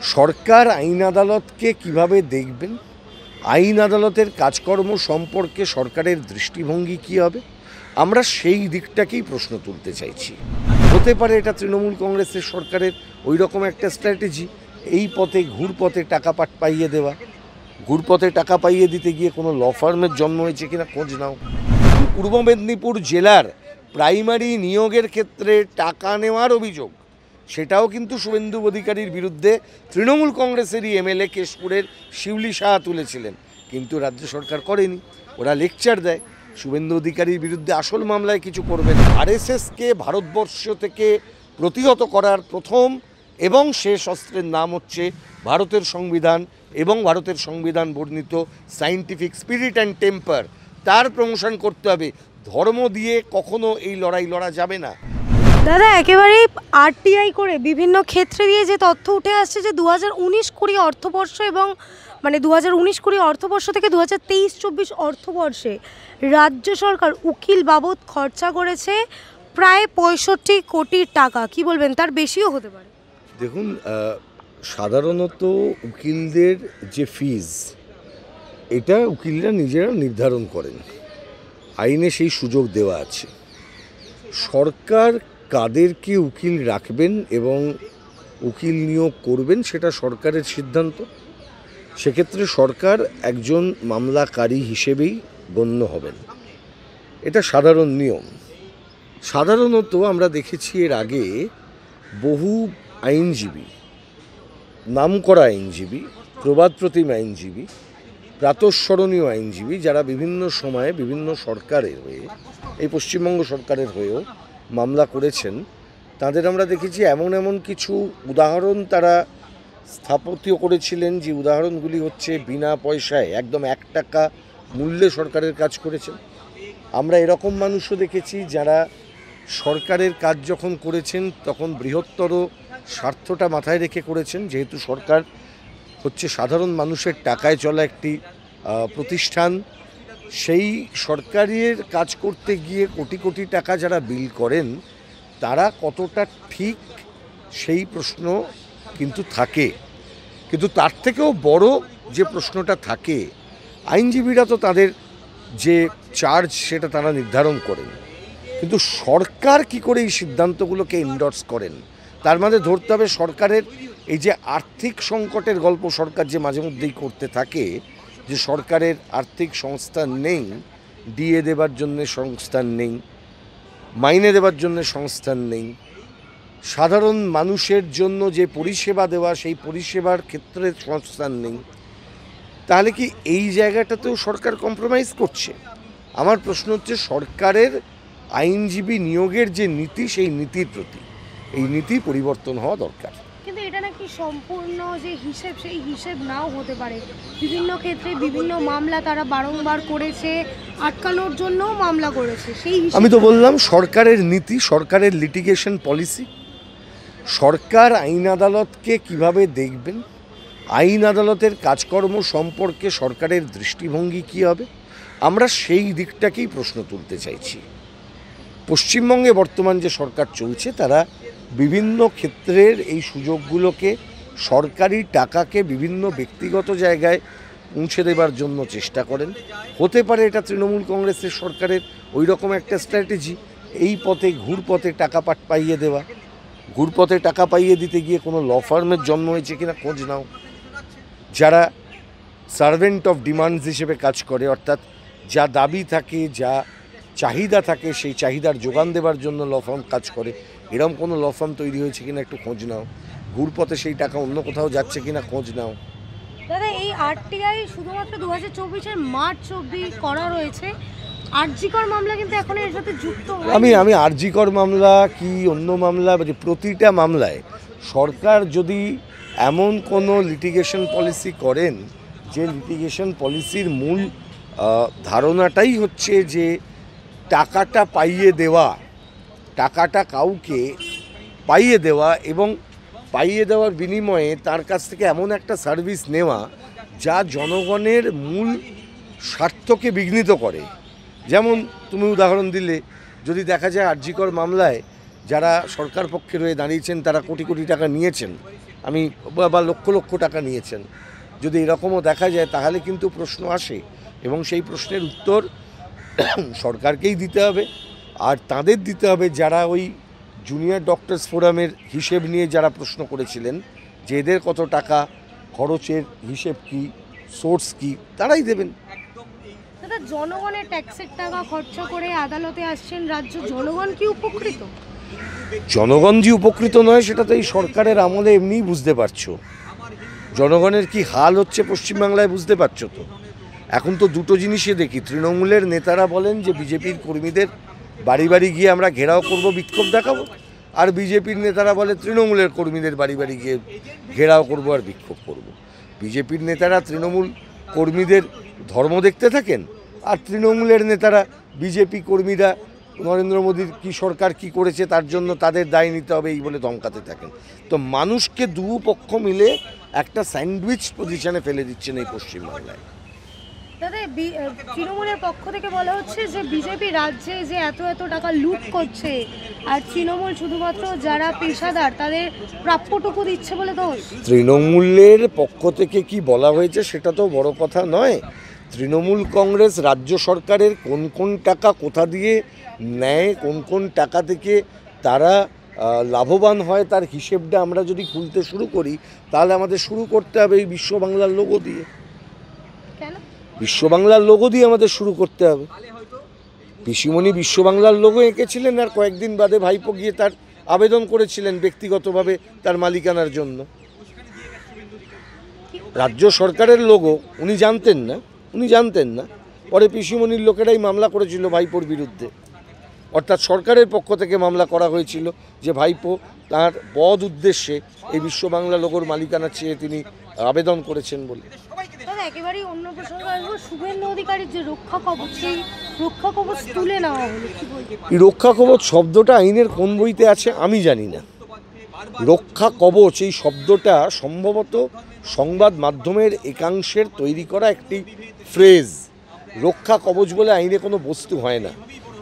সরকার আইন আদালতকে কিভাবে দেখবেন, আইন আদালতের কাজকর্ম সম্পর্কে সরকারের দৃষ্টিভঙ্গি কী হবে, আমরা সেই দিকটাকেই প্রশ্ন তুলতে চাইছি। হতে পারে এটা তৃণমূল কংগ্রেসের সরকারের ওই রকম একটা স্ট্র্যাটেজি, এই পথে ঘুরপথে টাকা পাইয়ে দেওয়া। ঘুরপথে টাকা পাইয়ে দিতে গিয়ে কোনো ল ফার্মের জন্ম হয়েছে কিনা খোঁজ নাও। পূর্ব মেদিনীপুর জেলার প্রাইমারি নিয়োগের ক্ষেত্রে টাকা নেওয়ার অভিযোগ, সেটাও কিন্তু শুভেন্দু অধিকারীর বিরুদ্ধে তৃণমূল কংগ্রেসেরই এমএলএ কেশপুরের শিউলি সাহা তুলেছিলেন, কিন্তু রাজ্য সরকার করেনি। ওরা লেকচার দেয়, শুভেন্দু অধিকারীর বিরুদ্ধে আসল মামলায় কিছু করবে না। আরএসএসকে ভারতবর্ষ থেকে প্রতিহত করার প্রথম এবং শেষ অস্ত্রের নাম হচ্ছে ভারতের সংবিধান এবং ভারতের সংবিধান বর্ণিত সায়েন্টিফিক স্পিরিট অ্যান্ড টেম্পার। তার প্রমোশন করতে হবে। ধর্ম দিয়ে কখনো এই লড়াই লড়া যাবে না। দাদা, একেবারেই আরটিআই করে বিভিন্ন ক্ষেত্রে দিয়ে যে তথ্য উঠে আসছে যে 2019-20 অর্থবর্ষ এবং 2019-20 অর্থবর্ষ থেকে 2023-24 অর্থবর্ষে রাজ্য সরকার উকিল বাবদ খরচা করেছে প্রায় 65 কোটি টাকা। কি বলবেন, তার বেশিও হতে পারে? দেখুন, সাধারণত উকিলদের যে ফিজ, এটা উকিলরা নিজেরা নির্ধারণ করেন, আইনে সেই সুযোগ দেওয়া আছে। সরকার কাদেরকে উকিল রাখবেন এবং উকিল নিয়োগ করবেন সেটা সরকারের সিদ্ধান্ত। সেক্ষেত্রে সরকার একজন মামলাকারী হিসেবেই গণ্য হবেন, এটা সাধারণ নিয়ম। সাধারণত আমরা দেখেছি এর আগে বহু আইনজীবী, নামকরা আইনজীবী, প্রবাদ প্রতিম আইনজীবী, প্রাতঃস্মরণীয় আইনজীবী, যারা বিভিন্ন সময়ে বিভিন্ন সরকারের হয়ে, এই পশ্চিমবঙ্গ সরকারের হয়েও মামলা করেছেন, তাদের আমরা দেখেছি এমন এমন কিছু উদাহরণ তারা স্থাপত্য করেছিলেন, যে উদাহরণগুলি হচ্ছে বিনা পয়সায় একদম 1 টাকা মূল্যে সরকারের কাজ করেছেন। আমরা এরকম মানুষও দেখেছি যারা সরকারের কাজ যখন করেছেন তখন বৃহত্তর স্বার্থটা মাথায় রেখে করেছেন, যেহেতু সরকার হচ্ছে সাধারণ মানুষের টাকায় চলা একটি প্রতিষ্ঠান। সেই সরকারের কাজ করতে গিয়ে কোটি কোটি টাকা যারা বিল করেন, তারা কতটা ঠিক সেই প্রশ্ন কিন্তু থাকে। কিন্তু তার থেকেও বড় যে প্রশ্নটা থাকে, আইনজীবীরা তো তাদের যে চার্জ সেটা তারা নির্ধারণ করেন, কিন্তু সরকার কি করে এই সিদ্ধান্তগুলোকে এন্ডোর্স করেন। তার মধ্যে ধরতে হবে সরকারের এই যে আর্থিক সংকটের গল্প সরকার যে মাঝে মধ্যেই করতে থাকে, যে সরকারের আর্থিক সংস্থান নেই, ডিএ দেবার জন্যে সংস্থান নেই, মাইনে দেবার জন্যে সংস্থান নেই, সাধারণ মানুষের জন্য যে পরিষেবা দেওয়া সেই পরিষেবার ক্ষেত্রে সংস্থান নেই, তাহলে কি এই জায়গাটাতেও সরকার কম্প্রোমাইজ করছে? আমার প্রশ্ন হচ্ছে সরকারের আইনজীবী নিয়োগের যে নীতি, সেই নীতির প্রতি এই নীতি পরিবর্তন হওয়া দরকার। কিন্তু এটা নাকি সম্পূর্ণ যে হিসেব, সেই হিসেব নাও হতে পারে। বিভিন্ন ক্ষেত্রে বিভিন্ন মামলা তারা বারংবার করেছে, আটকানোর জন্যও মামলা করেছে। সেই আমি তো বললাম সরকারের নীতি, সরকারের লিটিগেশন পলিসি। সরকার আইন আদালতকে কিভাবে দেখবেন, আইন আদালতের কাজকর্ম সম্পর্কে সরকারের দৃষ্টিভঙ্গি কী হবে, আমরা সেই দিকটাকেই প্রশ্ন তুলতে চাইছি। পশ্চিমবঙ্গে বর্তমান যে সরকার চলছে, তারা বিভিন্ন ক্ষেত্রের এই সুযোগগুলোকে, সরকারি টাকাকে বিভিন্ন ব্যক্তিগত জায়গায় পৌঁছে দেবার জন্য চেষ্টা করেন। হতে পারে এটা তৃণমূল কংগ্রেসের সরকারের ওই রকম একটা স্ট্র্যাটেজি, এই পথে ঘুরপথে টাকা পাইয়ে দেওয়া। ঘুরপথে টাকা পাইয়ে দিতে গিয়ে কোনো ল ফার্মের জন্ম হয়েছে কিনা খোঁজ নাও। যারা সার্ভেন্ট অফ ডিমান্ডস হিসেবে কাজ করে, অর্থাৎ যা দাবি থাকে, যা চাহিদা থাকে, সেই চাহিদার যোগান দেবার জন্য ল ফার্ম কাজ করে, এরকম কোনো ল ফার্ম তৈরি হয়েছে কিনা একটু খোঁজ নাও। ঘুরপথে সেই টাকা অন্য কোথাও যাচ্ছে কিনা খোঁজ নাও। দাদা, এই আরটিআই শুধুমাত্র 2024-এর মার্চ অবধি করা রয়েছে। আরজিকর মামলা কিন্তু এখন এর সাথে যুক্ত। আমি আরজিকর মামলা কি অন্য মামলা, প্রতিটা মামলায় সরকার যদি এমন কোনো লিটিগেশন পলিসি করেন, যে লিটিগেশন পলিসির মূল ধারণাটাই হচ্ছে যে টাকাটা পাইয়ে দেওয়া, টাকাটা কাউকে পাইয়ে দেওয়া এবং পাইয়ে দেওয়ার বিনিময়ে তার কাছ থেকে এমন একটা সার্ভিস নেওয়া যা জনগণের মূল স্বার্থকে বিঘ্নিত করে। যেমন তুমি উদাহরণ দিলে, যদি দেখা যায় আরজিকর মামলায় যারা সরকার পক্ষে রয়ে দাঁড়িয়েছেন তারা কোটি কোটি টাকা নিয়েছেন, বা লক্ষ লক্ষ টাকা নিয়েছেন, যদি এরকমও দেখা যায় তাহলে কিন্তু প্রশ্ন আসে, এবং সেই প্রশ্নের উত্তর সরকারকেই দিতে হবে। আর তাদের দিতে হবে যারা ওই জুনিয়র ডক্টরস ফোরামের হিসেব নিয়ে যারা প্রশ্ন করেছিলেন যে এদের কত টাকা খরচের হিসেব কি, সোর্স কি, তারাই দেবেন। দাদা, জনগণের ট্যাক্সের টাকা খরচা করে আদালতে আসছেন রাজ্য, জনগণ কি উপকৃত? জনগণ যে উপকৃত নয় সেটা তো এই সরকারের আমলে এমনিই বুঝতে পারছো। জনগণের কি হাল হচ্ছে পশ্চিমবাংলায় বুঝতে পারছো তো। এখন তো দুটো জিনিসই দেখি, তৃণমূলের নেতারা বলেন যে বিজেপির কর্মীদের বাড়ি বাড়ি গিয়ে আমরা ঘেরাও করব, বিক্ষোভ দেখাবো, আর বিজেপির নেতারা বলে তৃণমূলের কর্মীদের বাড়ি বাড়ি গিয়ে ঘেরাও করব আর বিক্ষোভ করব। বিজেপির নেতারা তৃণমূল কর্মীদের ধর্ম দেখতে থাকেন, আর তৃণমূলের নেতারা বিজেপি কর্মীরা নরেন্দ্র মোদীর কি সরকার কি করেছে তার জন্য তাদের দায় নিতে হবে এই বলে ধমকাতে থাকেন। তো মানুষকে দুপক্ষ মিলে একটা স্যান্ডউইচ পজিশনে ফেলে দিচ্ছেন এই পশ্চিমবাংলায়। দাদা, তৃণমূলের পক্ষ থেকে বলা হচ্ছে যে বিজেপি রাজ্যে যে এত এত টাকা লুট করছে, আর তৃণমূল শুধুমাত্র যারা পেশাদার তাদের প্রাপ্যটুকু দিচ্ছে বলে দোষ। তৃণমূলের পক্ষ থেকে কি বলা হয়েছে সেটা তো বড় কথা নয়। তৃণমূল কংগ্রেস রাজ্য সরকারের কোন কোন টাকা কোথা দিয়ে নেয়, কোন কোন টাকা থেকে তারা লাভবান হয় তার হিসেবটা আমরা যদি খুলতে শুরু করি তাহলে আমাদের শুরু করতে হবে এই বিশ্ব বাংলার লোগো দিয়ে। কেন? বিশ্ব বাংলার লোগো দিয়ে আমাদের শুরু করতে হবে। পিসিমণি বিশ্ব বাংলার লোগো এঁকেছিলেন, আর কয়েকদিন বাদে ভাইপো গিয়ে তার আবেদন করেছিলেন ব্যক্তিগতভাবে তার মালিকানার জন্য। রাজ্য সরকারের লোগো উনি জানতেন না, পরে পিসিমণির লোকেরাই মামলা করেছিল ভাইপোর বিরুদ্ধে, অর্থাৎ সরকারের পক্ষ থেকে মামলা করা হয়েছিল যে ভাইপো তার বদ উদ্দেশ্যে এই বিশ্ব বাংলা লোগোর মালিকানা চেয়ে তিনি আবেদন করেছেন বলে। একেবারেই অন্য প্রসঙ্গে আসবো, শুভেন্দু অধিকারীর যে রক্ষা কবচ, সেই রক্ষা কবচ তুলে নেওয়া হলো, এই রক্ষা কবচ শব্দটা আইনের কোন বইতে আছে আমি জানি না। রক্ষা কবচ এই শব্দটা সম্ভবত সংবাদ মাধ্যমের একাংশের তৈরি করা একটি ফ্রেজ। রক্ষা কবচ বলে আইনে কোনো বস্তু হয় না।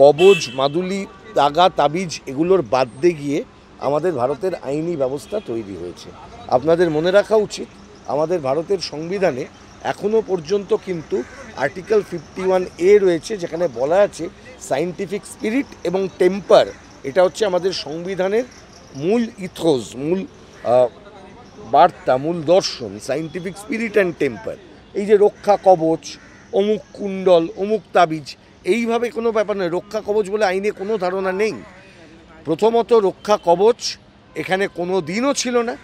কবচ, মাদুলি, তাগা, তাবিজ এগুলোর বাদ দিয়ে গিয়ে আমাদের ভারতের আইনি ব্যবস্থা তৈরি হয়েছে। আপনাদের মনে রাখা উচিত আমাদের ভারতের সংবিধানে এখনও পর্যন্ত কিন্তু আর্টিকেল 51A রয়েছে, যেখানে বলা আছে সায়েন্টিফিক স্পিরিট এবং টেম্পার, এটা হচ্ছে আমাদের সংবিধানের মূল ইথোস, মূল বার্তা, মূল দর্শন, সায়েন্টিফিক স্পিরিট অ্যান্ড টেম্পার। এই যে রক্ষা কবচ, অমুক কুণ্ডল, অমুক তাবিজ, এইভাবে কোনো ব্যাপার নয়। রক্ষা কবচ বলে আইনে কোনো ধারণা নেই। প্রথমত রক্ষা কবচ এখানে কোনো দিনও ছিল না।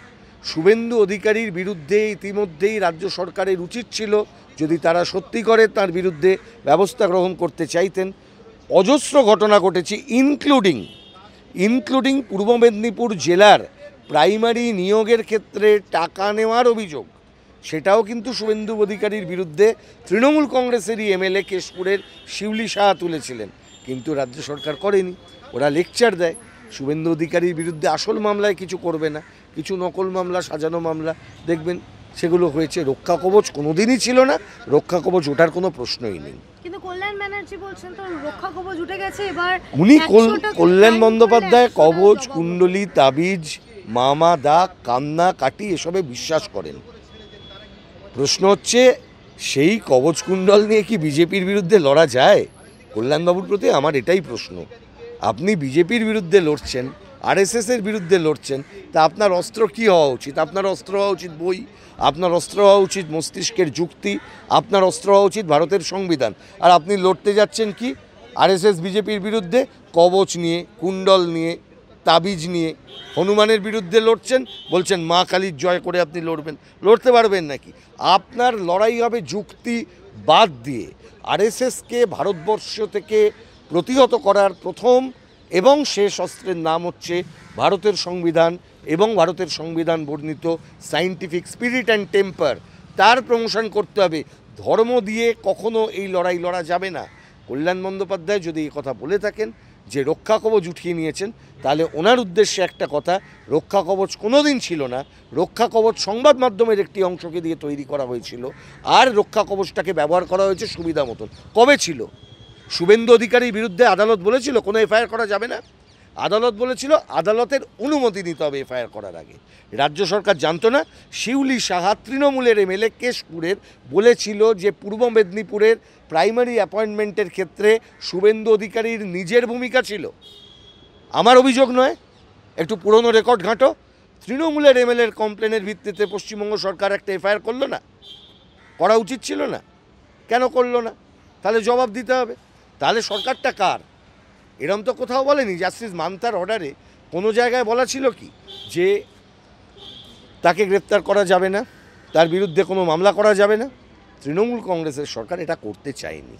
শুভেন্দু অধিকারীর বিরুদ্ধে ইতিমধ্যেই রাজ্য সরকারের উচিত ছিল, যদি তারা সত্যি করে তার বিরুদ্ধে ব্যবস্থা গ্রহণ করতে চাইতেন। অজস্র ঘটনা ঘটেছে, ইনক্লুডিং পূর্ব মেদিনীপুর জেলার প্রাইমারি নিয়োগের ক্ষেত্রে টাকা নেওয়ার অভিযোগ, সেটাও কিন্তু শুভেন্দু অধিকারীর বিরুদ্ধে তৃণমূল কংগ্রেসেরই এমএলএ কেশপুরের শিউলি সাহা তুলেছিলেন, কিন্তু রাজ্য সরকার করেনি। ওরা লেকচার দেয় শুভেন্দু অধিকারীর বিরুদ্ধে আসল মামলায় কিছু করবে না, কিছু নকল মামলা, সাজানো মামলা দেখবেন সেগুলো হয়েছে। রক্ষা কবচ কোনোদিনই ছিল না, রক্ষা কবচ ওঠার কোনো প্রশ্নই নেই। কিন্তু কল্যাণ ব্যানার্জি বলছেন তো রক্ষা কবচ উঠে গেছে। এবার উনি কল্যাণ বন্দ্যোপাধ্যায় কবচ, কুণ্ডলী, তাবিজ, মামা দাগ, কান্না কাটি এসবে বিশ্বাস করেন। প্রশ্ন হচ্ছে সেই কবচ কুণ্ডল নিয়ে কি বিজেপির বিরুদ্ধে লড়া যায়? কল্যাণবাবুর প্রতি আমার এটাই প্রশ্ন। আপনি বিজেপির বিরুদ্ধে লড়ছেন, আরএসএসের বিরুদ্ধে লড়ছেন, তা আপনার অস্ত্র কী হওয়া উচিত? আপনার অস্ত্র হওয়া উচিত বই, আপনার অস্ত্র হওয়া উচিত মস্তিষ্কের যুক্তি, আপনার অস্ত্র হওয়া উচিত ভারতের সংবিধান। আর আপনি লড়তে যাচ্ছেন কি আরএসএস বিজেপির বিরুদ্ধে? কবচ নিয়ে, কুণ্ডল নিয়ে, তাবিজ নিয়ে। হনুমানের বিরুদ্ধে লড়ছেন, বলছেন মা কালীর জয় করে আপনি লড়তে পারবেন নাকি? আপনার লড়াই হবে যুক্তি বাদ দিয়ে। আরএসএসকে ভারতবর্ষ থেকে প্রতিহত করার প্রথম এবং শেষ অস্ত্রের নাম হচ্ছে ভারতের সংবিধান এবং ভারতের সংবিধান বর্ণিত সায়েন্টিফিক স্পিরিট অ্যান্ড টেম্পার। তার প্রমোশন করতে হবে। ধর্ম দিয়ে কখনো এই লড়াই লড়া যাবে না। কল্যাণ বন্দ্যোপাধ্যায় যদি এই কথা বলে থাকেন যে রক্ষা কবচ উঠিয়ে নিয়েছেন, তাহলে ওনার উদ্দেশ্যে একটা কথা, রক্ষা কবচ কোনো দিন ছিল না। রক্ষা কবচ সংবাদ মাধ্যমের একটি অংশকে দিয়ে তৈরি করা হয়েছিল, আর রক্ষা কবচটাকে ব্যবহার করা হয়েছে সুবিধা মতন। কবে ছিল? শুভেন্দু অধিকারীর বিরুদ্ধে আদালত বলেছিল কোনো এফআইআর করা যাবে না? আদালত বলেছিল আদালতের অনুমতি নিতে হবে এফআইআর করার আগে। রাজ্য সরকার জানতো না। শিউলি সাহা তৃণমূলের এমএলএ কেশপুরের বলেছিল যে পূর্ব মেদিনীপুরের প্রাইমারি অ্যাপয়েন্টমেন্টের ক্ষেত্রে শুভেন্দু অধিকারীর নিজের ভূমিকা ছিল। আমার অভিযোগ নয়, একটু পুরনো রেকর্ড ঘাঁটো। তৃণমূলের এমএলএর কমপ্লেনের ভিত্তিতে পশ্চিমবঙ্গ সরকার একটা এফআইআর করলো না? করা উচিত ছিল না? কেন করলো না? তাহলে জবাব দিতে হবে। তাহলে সরকারটা কার? এরম তো কোথাও বলেনি। জাস্টিস মান্তার অর্ডারে কোনো জায়গায় বলা ছিল কি যে তাকে গ্রেপ্তার করা যাবে না, তার বিরুদ্ধে কোনো মামলা করা যাবে না? তৃণমূল কংগ্রেসের সরকার এটা করতে চায়নি।